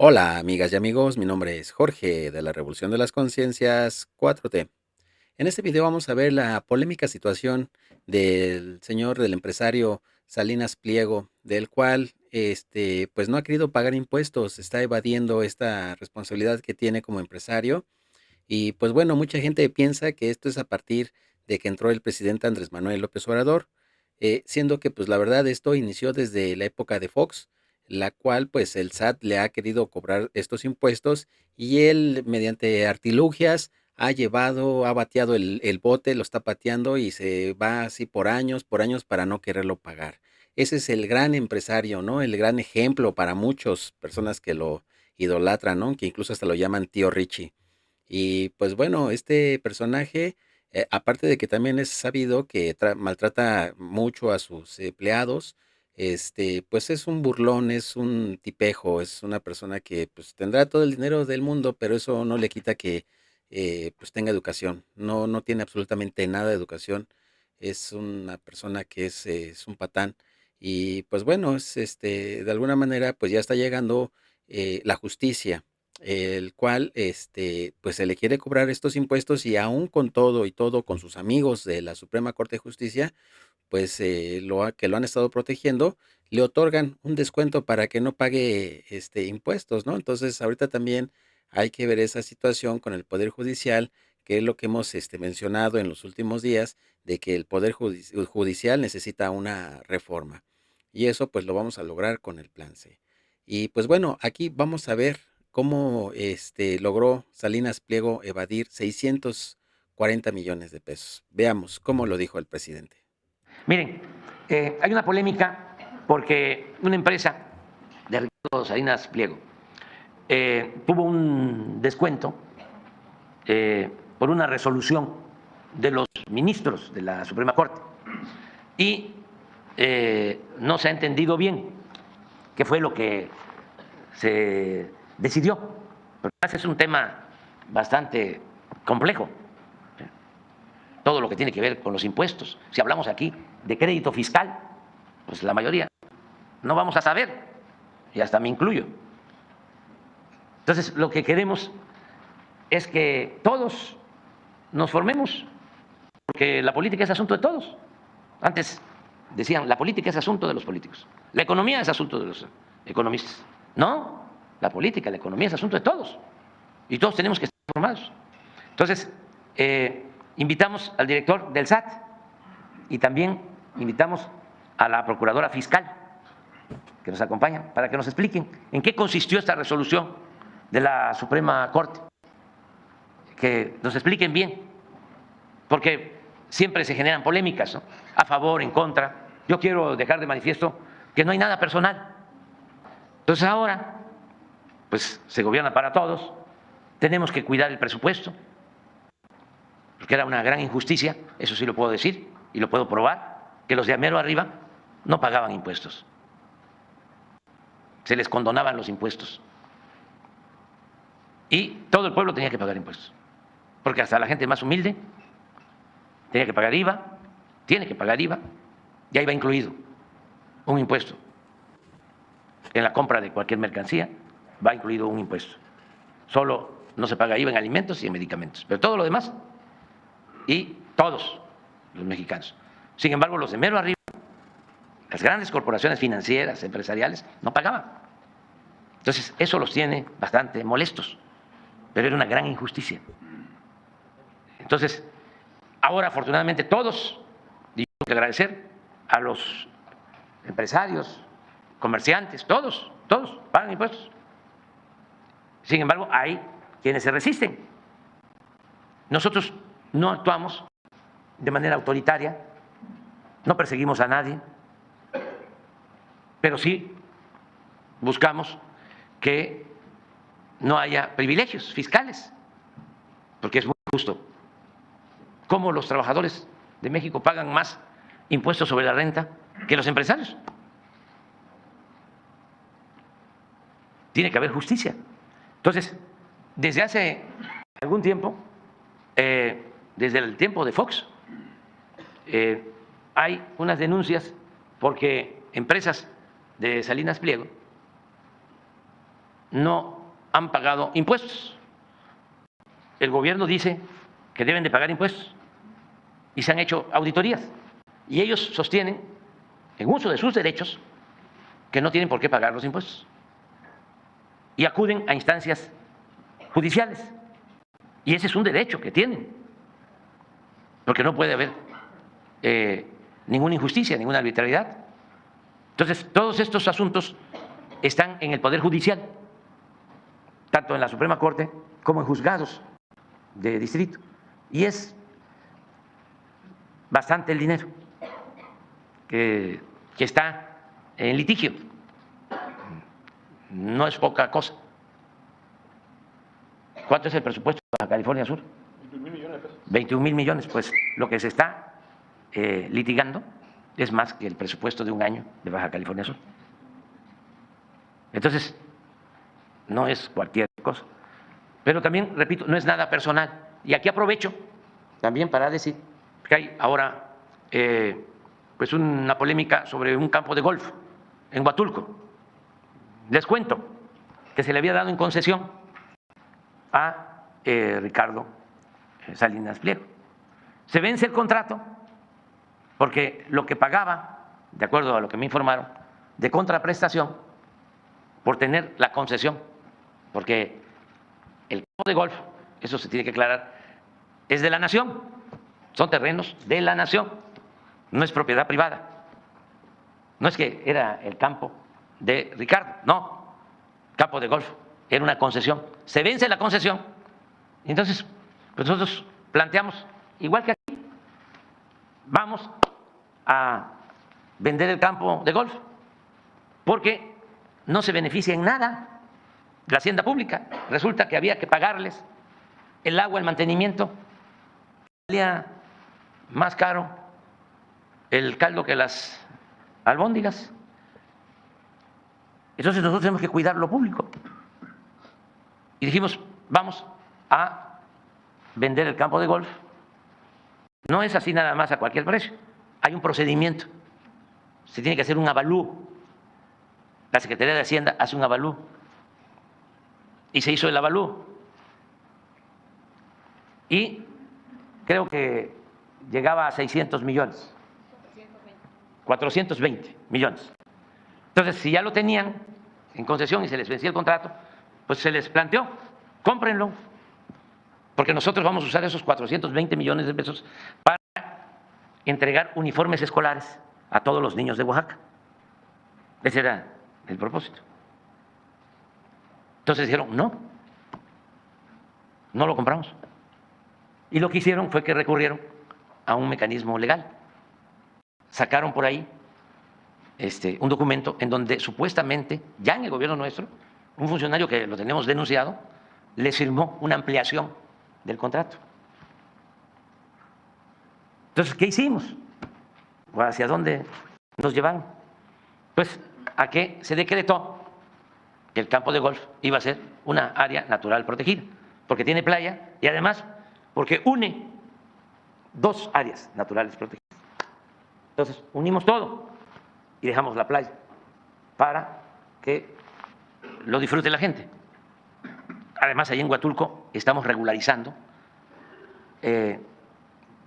Hola, amigas y amigos, mi nombre es Jorge de la Revolución de las Conciencias 4T. En este video vamos a ver la polémica situación del empresario Salinas Pliego, del cual pues no ha querido pagar impuestos, está evadiendo esta responsabilidad que tiene como empresario. Y pues bueno, mucha gente piensa que esto es a partir de que entró el presidente Andrés Manuel López Obrador, siendo que pues la verdad esto inició desde la época de Fox, la cual pues el SAT le ha querido cobrar estos impuestos y él mediante artilugias ha bateado el bote, lo está pateando y se va así por años para no quererlo pagar. Ese es el gran empresario, ¿no? El gran ejemplo para muchas personas que lo idolatran, ¿no? Que incluso hasta lo llaman tío Richie. Y pues bueno, este personaje, aparte de que también es sabido que maltrata mucho a sus empleados, pues es un burlón, es un tipejo, es una persona que pues tendrá todo el dinero del mundo, pero eso no le quita que pues tenga educación. No, no tiene absolutamente nada de educación. Es una persona que es un patán. Y pues bueno, de alguna manera, pues ya está llegando la justicia, el cual pues se le quiere cobrar estos impuestos y aún con todo y todo con sus amigos de la Suprema Corte de Justicia, pues que lo han estado protegiendo, le otorgan un descuento para que no pague impuestos, ¿no? Entonces, ahorita también hay que ver esa situación con el Poder Judicial, que es lo que hemos mencionado en los últimos días, de que el Poder Judicial necesita una reforma. Y eso pues lo vamos a lograr con el Plan C. Y pues bueno, aquí vamos a ver cómo logró Salinas Pliego evadir 640 millones de pesos. Veamos cómo lo dijo el presidente. Miren, hay una polémica porque una empresa de Ricardo Salinas Pliego tuvo un descuento por una resolución de los ministros de la Suprema Corte y no se ha entendido bien qué fue lo que se decidió. Porque además es un tema bastante complejo, todo lo que tiene que ver con los impuestos. Si hablamos aquí de crédito fiscal, pues la mayoría no vamos a saber, y hasta me incluyo. Entonces, lo que queremos es que todos nos formemos, porque la política es asunto de todos. Antes decían, la política es asunto de los políticos, la economía es asunto de los economistas. No, la política, la economía es asunto de todos, y todos tenemos que estar formados. Entonces, invitamos al director del SAT y también invitamos a la procuradora fiscal que nos acompaña para que nos expliquen en qué consistió esta resolución de la Suprema Corte, que nos expliquen bien, porque siempre se generan polémicas, ¿no? A favor, en contra. Yo quiero dejar de manifiesto que no hay nada personal. Entonces ahora, pues se gobierna para todos, tenemos que cuidar el presupuesto, porque era una gran injusticia, eso sí lo puedo decir y lo puedo probar, que los de Amero arriba no pagaban impuestos, se les condonaban los impuestos y todo el pueblo tenía que pagar impuestos, porque hasta la gente más humilde tenía que pagar IVA, tiene que pagar IVA, y ahí va incluido un impuesto. En la compra de cualquier mercancía va incluido un impuesto. Solo no se paga IVA en alimentos y en medicamentos, pero todo lo demás, y todos los mexicanos. Sin embargo, los de mero arriba, las grandes corporaciones financieras, empresariales, no pagaban. Entonces, eso los tiene bastante molestos, pero era una gran injusticia. Entonces, ahora afortunadamente todos, y tengo que agradecer a los empresarios, comerciantes, todos pagan impuestos. Sin embargo, hay quienes se resisten. Nosotros no actuamos de manera autoritaria, no perseguimos a nadie, pero sí buscamos que no haya privilegios fiscales, porque es muy justo. ¿Cómo los trabajadores de México pagan más impuestos sobre la renta que los empresarios? Tiene que haber justicia. Entonces, desde hace algún tiempo, desde el tiempo de Fox, hay unas denuncias porque empresas de Salinas Pliego no han pagado impuestos. El gobierno dice que deben de pagar impuestos y se han hecho auditorías. Y ellos sostienen, en uso de sus derechos, que no tienen por qué pagar los impuestos. Y acuden a instancias judiciales. Y ese es un derecho que tienen, porque no puede haber ninguna injusticia, ninguna arbitrariedad. Entonces, todos estos asuntos están en el Poder Judicial, tanto en la Suprema Corte como en juzgados de distrito. Y es bastante el dinero que está en litigio. No es poca cosa. ¿Cuánto es el presupuesto de Baja California Sur? 21.000 millones de pesos. 21.000 millones. Pues lo que se está litigando es más que el presupuesto de un año de Baja California Sur. Entonces, no es cualquier cosa. Pero también, repito, no es nada personal. Y aquí aprovecho también para decir que hay ahora pues una polémica sobre un campo de golf en Huatulco. Les cuento que se le había dado en concesión a Ricardo Salinas Pliego. Se vence el contrato porque lo que pagaba, de acuerdo a lo que me informaron, de contraprestación por tener la concesión, porque el campo de golf, eso se tiene que aclarar, es de la nación, son terrenos de la nación, no es propiedad privada. No es que era el campo de Ricardo, no, campo de golf, era una concesión. Se vence la concesión, y entonces pues nosotros planteamos, igual que aquí, vamos a vender el campo de golf, porque no se beneficia en nada la hacienda pública. Resulta que había que pagarles el agua, el mantenimiento, salía más caro el caldo que las albóndigas. Entonces nosotros tenemos que cuidar lo público. Y dijimos, vamos a vender el campo de golf. No es así nada más a cualquier precio. Hay un procedimiento. Se tiene que hacer un avalúo. La Secretaría de Hacienda hace un avalúo. Y se hizo el avalúo. Y creo que llegaba a 600 millones. 420 millones. Entonces, si ya lo tenían en concesión y se les vencía el contrato, pues se les planteó, cómprenlo, porque nosotros vamos a usar esos 420 millones de pesos para entregar uniformes escolares a todos los niños de Oaxaca. Ese era el propósito. Entonces dijeron, no lo compramos. Y lo que hicieron fue que recurrieron a un mecanismo legal. Sacaron por ahí un documento en donde supuestamente, ya en el gobierno nuestro, un funcionario que lo tenemos denunciado, les firmó una ampliación del contrato. Entonces, ¿qué hicimos? ¿Hacia dónde nos llevaron? Pues a que se decretó que el campo de golf iba a ser una área natural protegida, porque tiene playa y además porque une dos áreas naturales protegidas. Entonces, unimos todo y dejamos la playa para que lo disfrute la gente. Además, allí en Huatulco estamos regularizando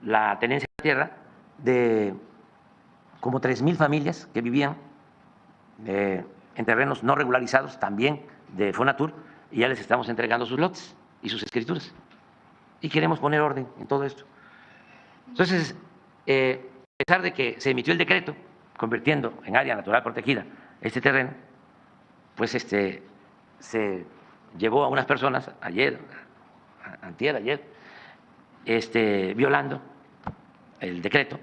la tenencia de tierra de como 3,000 familias que vivían en terrenos no regularizados, también de Fonatur, y ya les estamos entregando sus lotes y sus escrituras. Y queremos poner orden en todo esto. Entonces, a pesar de que se emitió el decreto convirtiendo en área natural protegida este terreno, pues se llevó a unas personas ayer, violando el decreto.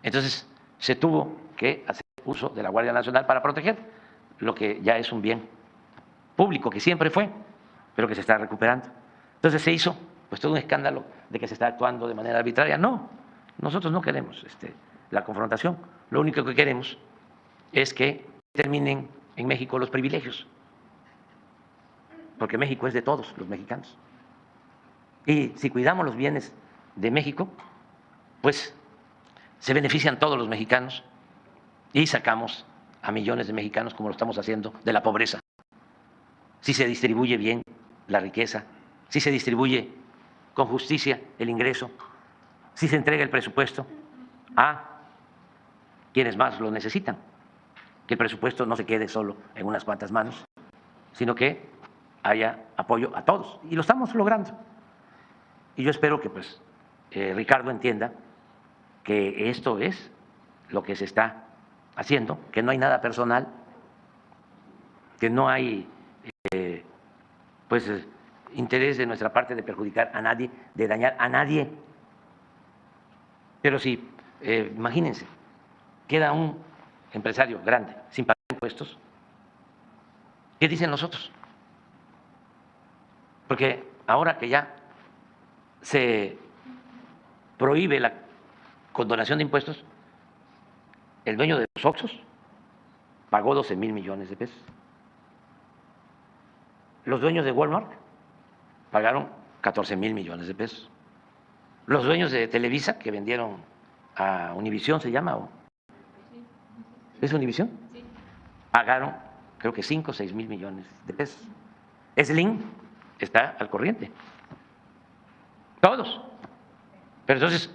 Entonces se tuvo que hacer uso de la Guardia Nacional para proteger lo que ya es un bien público, que siempre fue, pero que se está recuperando. Entonces se hizo pues todo un escándalo de que se está actuando de manera arbitraria. No, nosotros no queremos la confrontación. Lo único que queremos es que terminen en México los privilegios, porque México es de todos los mexicanos. Y si cuidamos los bienes de México, pues se benefician todos los mexicanos y sacamos a millones de mexicanos, como lo estamos haciendo, de la pobreza. si se distribuye bien la riqueza, si se distribuye con justicia el ingreso, si se entrega el presupuesto a quienes más lo necesitan, que el presupuesto no se quede solo en unas cuantas manos, sino que haya apoyo a todos. Y lo estamos logrando. Y yo espero que pues Ricardo entienda que esto es lo que se está haciendo, que no hay nada personal, que no hay interés de nuestra parte de perjudicar a nadie, de dañar a nadie. Pero si, imagínense, queda un empresario grande sin pagar impuestos, ¿qué dicen los otros? Porque ahora que ya se prohíbe la condonación de impuestos, el dueño de los Oxxos pagó 12,000 millones de pesos. Los dueños de Walmart pagaron 14,000 millones de pesos. Los dueños de Televisa, que vendieron a Univisión, ¿se llama? ¿Es Univisión? Sí. Pagaron, creo que 5 o 6,000 millones de pesos. Slim está al corriente. Todos. Pero entonces,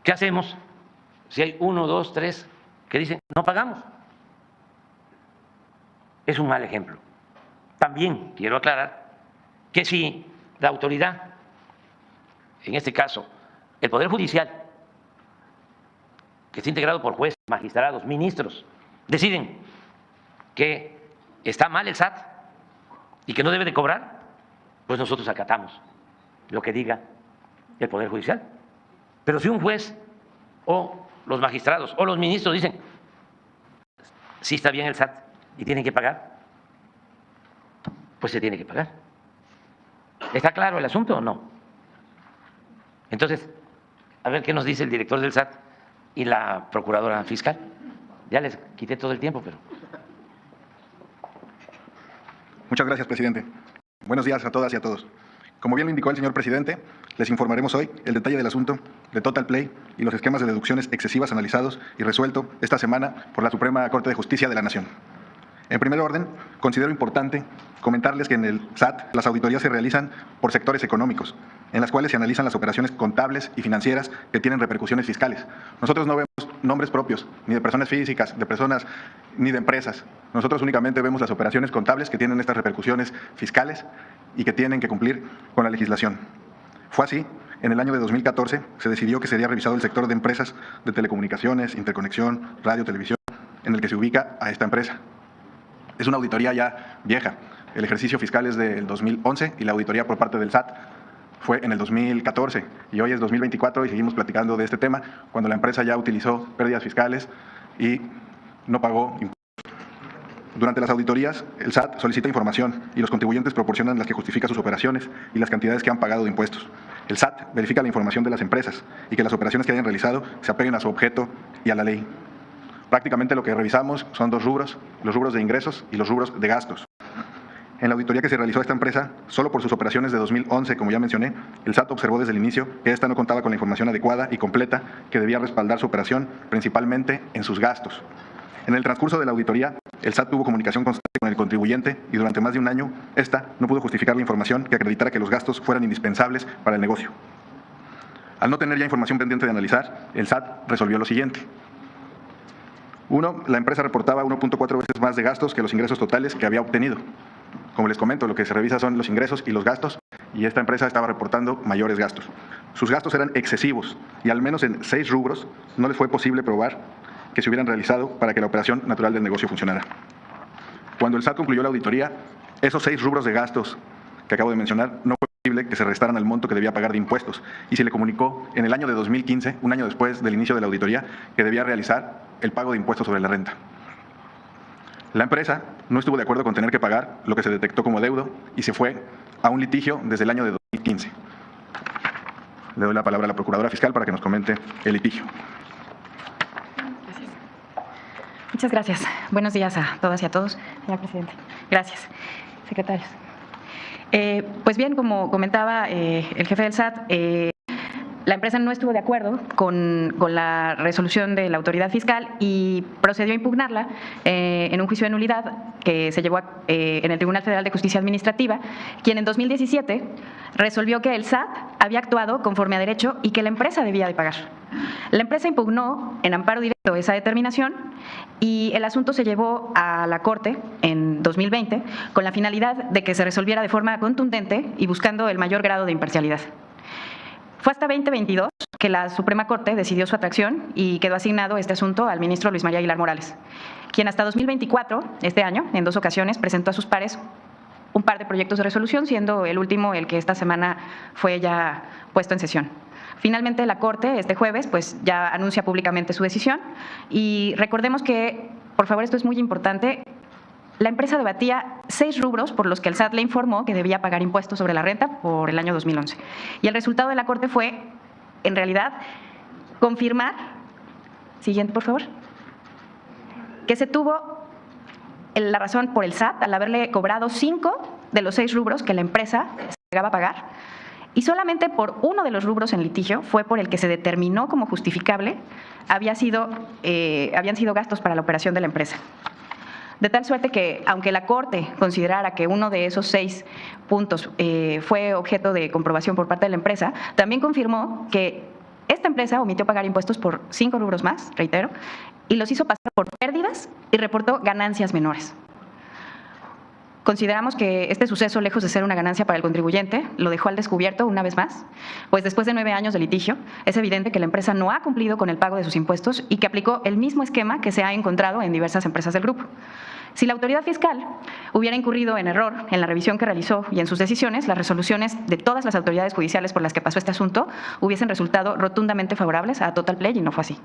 ¿qué hacemos si hay 1, 2, 3 que dicen no pagamos? Es un mal ejemplo. También quiero aclarar que si la autoridad, en este caso el Poder Judicial, que está integrado por jueces, magistrados, ministros, deciden que está mal el SAT y que no debe de cobrar, pues nosotros acatamos lo que diga el Poder Judicial. Pero si un juez o los magistrados o los ministros dicen sí está bien el SAT y tienen que pagar, pues se tiene que pagar. ¿Está claro el asunto o no? Entonces, a ver qué nos dice el director del SAT y la procuradora fiscal. Ya les quité todo el tiempo, pero... Muchas gracias, presidente. Buenos días a todas y a todos. Como bien lo indicó el señor presidente, les informaremos hoy el detalle del asunto de Total Play y los esquemas de deducciones excesivas analizados y resuelto esta semana por la Suprema Corte de Justicia de la Nación. En primer orden, considero importante comentarles que en el SAT las auditorías se realizan por sectores económicos, en las cuales se analizan las operaciones contables y financieras que tienen repercusiones fiscales. Nosotros no vemos nombres propios, ni de personas físicas, de personas, ni de empresas. Nosotros únicamente vemos las operaciones contables que tienen estas repercusiones fiscales y que tienen que cumplir con la legislación. Fue así, en el año de 2014 se decidió que sería revisado el sector de empresas de telecomunicaciones, interconexión, radio, televisión, en el que se ubica a esta empresa. Es una auditoría ya vieja. El ejercicio fiscal es del 2011 y la auditoría por parte del SAT fue en el 2014. Y hoy es 2024 y seguimos platicando de este tema cuando la empresa ya utilizó pérdidas fiscales y no pagó impuestos. Durante las auditorías, el SAT solicita información y los contribuyentes proporcionan las que justifican sus operaciones y las cantidades que han pagado de impuestos. El SAT verifica la información de las empresas y que las operaciones que hayan realizado se apeguen a su objeto y a la ley. Prácticamente lo que revisamos son dos rubros, los rubros de ingresos y los rubros de gastos. En la auditoría que se realizó a esta empresa, solo por sus operaciones de 2011, como ya mencioné, el SAT observó desde el inicio que esta no contaba con la información adecuada y completa que debía respaldar su operación, principalmente en sus gastos. En el transcurso de la auditoría, el SAT tuvo comunicación constante con el contribuyente y durante más de un año, esta no pudo justificar la información que acreditara que los gastos fueran indispensables para el negocio. Al no tener ya información pendiente de analizar, el SAT resolvió lo siguiente. 1. La empresa reportaba 1.4 veces más de gastos que los ingresos totales que había obtenido. Como les comento, lo que se revisa son los ingresos y los gastos, y esta empresa estaba reportando mayores gastos. Sus gastos eran excesivos, y al menos en 6 rubros no les fue posible probar que se hubieran realizado para que la operación natural del negocio funcionara. Cuando el SAT concluyó la auditoría, esos 6 rubros de gastos que acabo de mencionar no fue posible que se restaran al monto que debía pagar de impuestos, y se le comunicó en el año de 2015, un año después del inicio de la auditoría, que debía realizar el pago de impuestos sobre la renta. La empresa no estuvo de acuerdo con tener que pagar lo que se detectó como adeudo y se fue a un litigio desde el año de 2015. Le doy la palabra a la procuradora fiscal para que nos comente el litigio. Gracias. Muchas gracias. Buenos días a todas y a todos, señor presidente. Gracias, secretarios. Pues bien, como comentaba el jefe del SAT, la empresa no estuvo de acuerdo con la resolución de la autoridad fiscal y procedió a impugnarla en un juicio de nulidad que se llevó en el Tribunal Federal de Justicia Administrativa, quien en 2017 resolvió que el SAT había actuado conforme a derecho y que la empresa debía de pagar. La empresa impugnó en amparo directo esa determinación y el asunto se llevó a la Corte en 2020 con la finalidad de que se resolviera de forma contundente y buscando el mayor grado de imparcialidad. Fue hasta 2022 que la Suprema Corte decidió su atracción y quedó asignado este asunto al ministro Luis María Aguilar Morales, quien hasta 2024, este año, en 2 ocasiones, presentó a sus pares un par de proyectos de resolución, siendo el último el que esta semana fue ya puesto en sesión. Finalmente, la Corte, este jueves, pues ya anuncia públicamente su decisión y recordemos que, por favor, esto es muy importante, la empresa debatía 6 rubros por los que el SAT le informó que debía pagar impuestos sobre la renta por el año 2011. Y el resultado de la Corte fue, en realidad, confirmar, siguiente por favor, que se tuvo la razón por el SAT al haberle cobrado 5 de los 6 rubros que la empresa se negaba a pagar, y solamente por uno de los rubros en litigio fue por el que se determinó como justificable habían sido gastos para la operación de la empresa. De tal suerte que, aunque la Corte considerara que uno de esos 6 puntos fue objeto de comprobación por parte de la empresa, también confirmó que esta empresa omitió pagar impuestos por 5 rubros más, reitero, y los hizo pasar por pérdidas y reportó ganancias menores. Consideramos que este suceso, lejos de ser una ganancia para el contribuyente, lo dejó al descubierto una vez más, pues después de 9 años de litigio, es evidente que la empresa no ha cumplido con el pago de sus impuestos y que aplicó el mismo esquema que se ha encontrado en diversas empresas del grupo. Si la autoridad fiscal hubiera incurrido en error en la revisión que realizó y en sus decisiones, las resoluciones de todas las autoridades judiciales por las que pasó este asunto hubiesen resultado rotundamente favorables a Total Play y no fue así.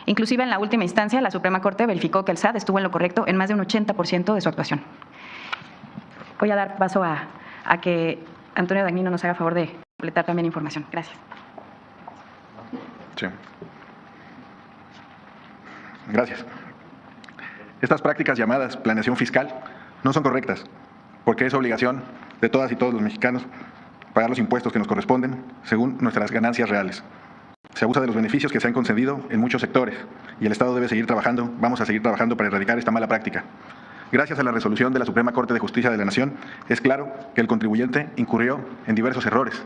Inclusive en la última instancia, la Suprema Corte verificó que el SAT estuvo en lo correcto en más de un 80% de su actuación. Voy a dar paso a que Antonio Dagnino nos haga favor de completar también información. Gracias. Sí. Gracias. Estas prácticas llamadas planeación fiscal no son correctas, porque es obligación de todas y todos los mexicanos pagar los impuestos que nos corresponden según nuestras ganancias reales. Se abusa de los beneficios que se han concedido en muchos sectores y el Estado debe seguir trabajando, vamos a seguir trabajando para erradicar esta mala práctica. Gracias a la resolución de la Suprema Corte de Justicia de la Nación, es claro que el contribuyente incurrió en diversos errores.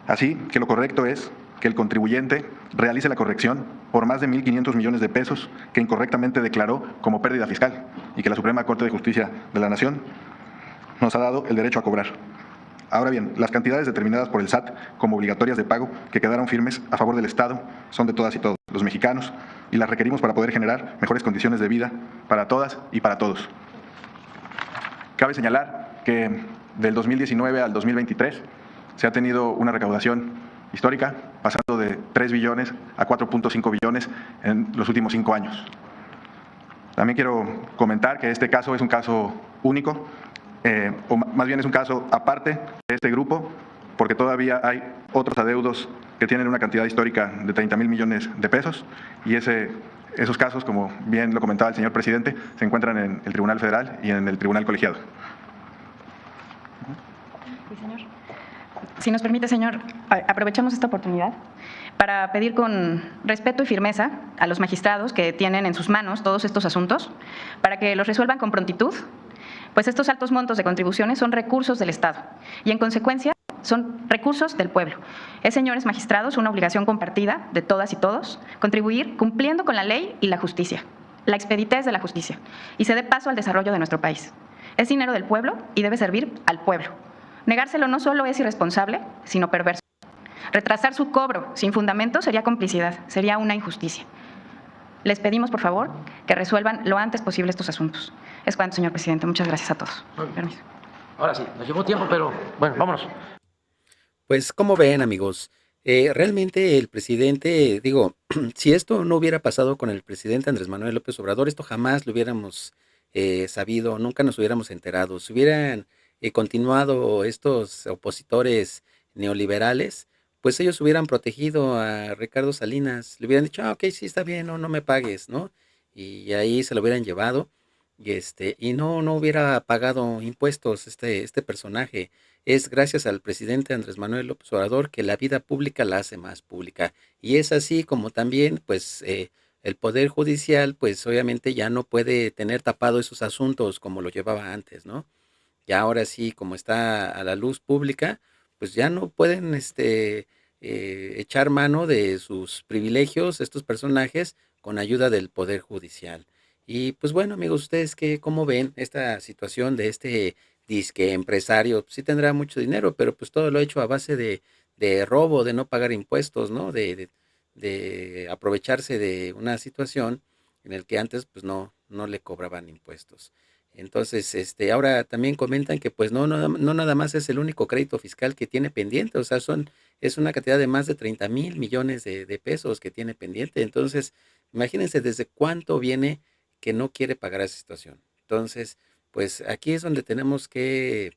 Así que lo correcto es que el contribuyente realice la corrección por más de 1.500 millones de pesos que incorrectamente declaró como pérdida fiscal y que la Suprema Corte de Justicia de la Nación nos ha dado el derecho a cobrar. Ahora bien, las cantidades determinadas por el SAT como obligatorias de pago que quedaron firmes a favor del Estado son de todas y todos los mexicanos y las requerimos para poder generar mejores condiciones de vida para todas y para todos. Cabe señalar que del 2019 al 2023 se ha tenido una recaudación histórica, pasando de 3 billones a 4.5 billones en los últimos 5 años. También quiero comentar que este caso es un caso único, o más bien es un caso aparte de este grupo, porque todavía hay otros adeudos que tienen una cantidad histórica de 30,000 millones de pesos y esos casos, como bien lo comentaba el señor presidente, se encuentran en el Tribunal Federal y en el Tribunal Colegiado. Sí, señor. Si nos permite, señor, aprovechamos esta oportunidad para pedir con respeto y firmeza a los magistrados que tienen en sus manos todos estos asuntos, para que los resuelvan con prontitud, pues estos altos montos de contribuciones son recursos del Estado y, en consecuencia, son recursos del pueblo. Es, señores magistrados, una obligación compartida de todas y todos contribuir cumpliendo con la ley y la justicia, la expeditez de la justicia, y se dé paso al desarrollo de nuestro país. Es dinero del pueblo y debe servir al pueblo. Negárselo no solo es irresponsable, sino perverso. Retrasar su cobro sin fundamento sería complicidad, sería una injusticia. Les pedimos, por favor, que resuelvan lo antes posible estos asuntos. Es cuanto, señor presidente. Muchas gracias a todos. Permiso. Ahora sí, nos llevó tiempo, pero bueno, vámonos. Pues como ven, amigos, realmente el presidente, digo, si esto no hubiera pasado con el presidente Andrés Manuel López Obrador, esto jamás lo hubiéramos sabido, nunca nos hubiéramos enterado. Si hubieran continuado estos opositores neoliberales, pues ellos hubieran protegido a Ricardo Salinas, le hubieran dicho, ok, sí, está bien, no me pagues, ¿no? Y ahí se lo hubieran llevado. y no hubiera pagado impuestos este personaje. Es gracias al presidente Andrés Manuel López Obrador que la vida pública la hace más pública. Y es así como también, pues, el Poder Judicial, pues obviamente ya no puede tener tapado esos asuntos como lo llevaba antes, ¿no? Ya ahora sí, como está a la luz pública, pues ya no pueden echar mano de sus privilegios estos personajes con ayuda del Poder Judicial. Y pues bueno, amigos, ustedes cómo ven esta situación de este disque empresario. Sí tendrá mucho dinero, pero pues todo lo ha hecho a base de robo, de no pagar impuestos, ¿no? De aprovecharse de una situación en el que antes pues no le cobraban impuestos. Entonces, ahora también comentan que pues no nada más es el único crédito fiscal que tiene pendiente, o sea, es una cantidad de más de 30,000 millones de pesos que tiene pendiente. Entonces, imagínense desde cuánto viene que no quiere pagar esa situación. Entonces, pues aquí es donde tenemos que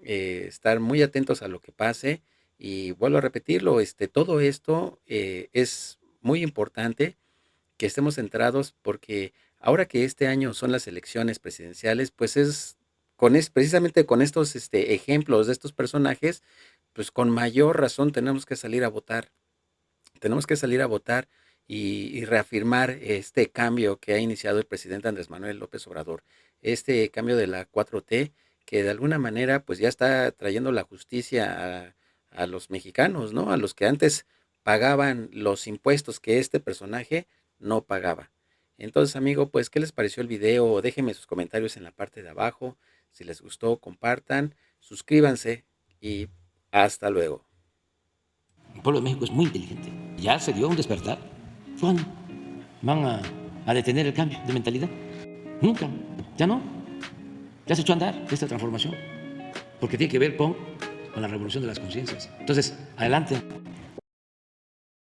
estar muy atentos a lo que pase y vuelvo a repetirlo, todo esto es muy importante que estemos enterados porque ahora que este año son las elecciones presidenciales, pues precisamente con estos ejemplos de estos personajes, pues con mayor razón tenemos que salir a votar. Tenemos que salir a votar y reafirmar este cambio que ha iniciado el presidente Andrés Manuel López Obrador. Este cambio de la 4T que de alguna manera pues ya está trayendo la justicia a los mexicanos, ¿no? A los que antes pagaban los impuestos que este personaje no pagaba. Entonces, amigo, pues, ¿qué les pareció el video? Déjenme sus comentarios en la parte de abajo. Si les gustó, compartan, suscríbanse y hasta luego. El pueblo de México es muy inteligente. Ya se dio un despertar. ¿Cuándo van a detener el cambio de mentalidad? Nunca. Ya no. Ya se echó a andar esta transformación. Porque tiene que ver con la revolución de las conciencias. Entonces, adelante.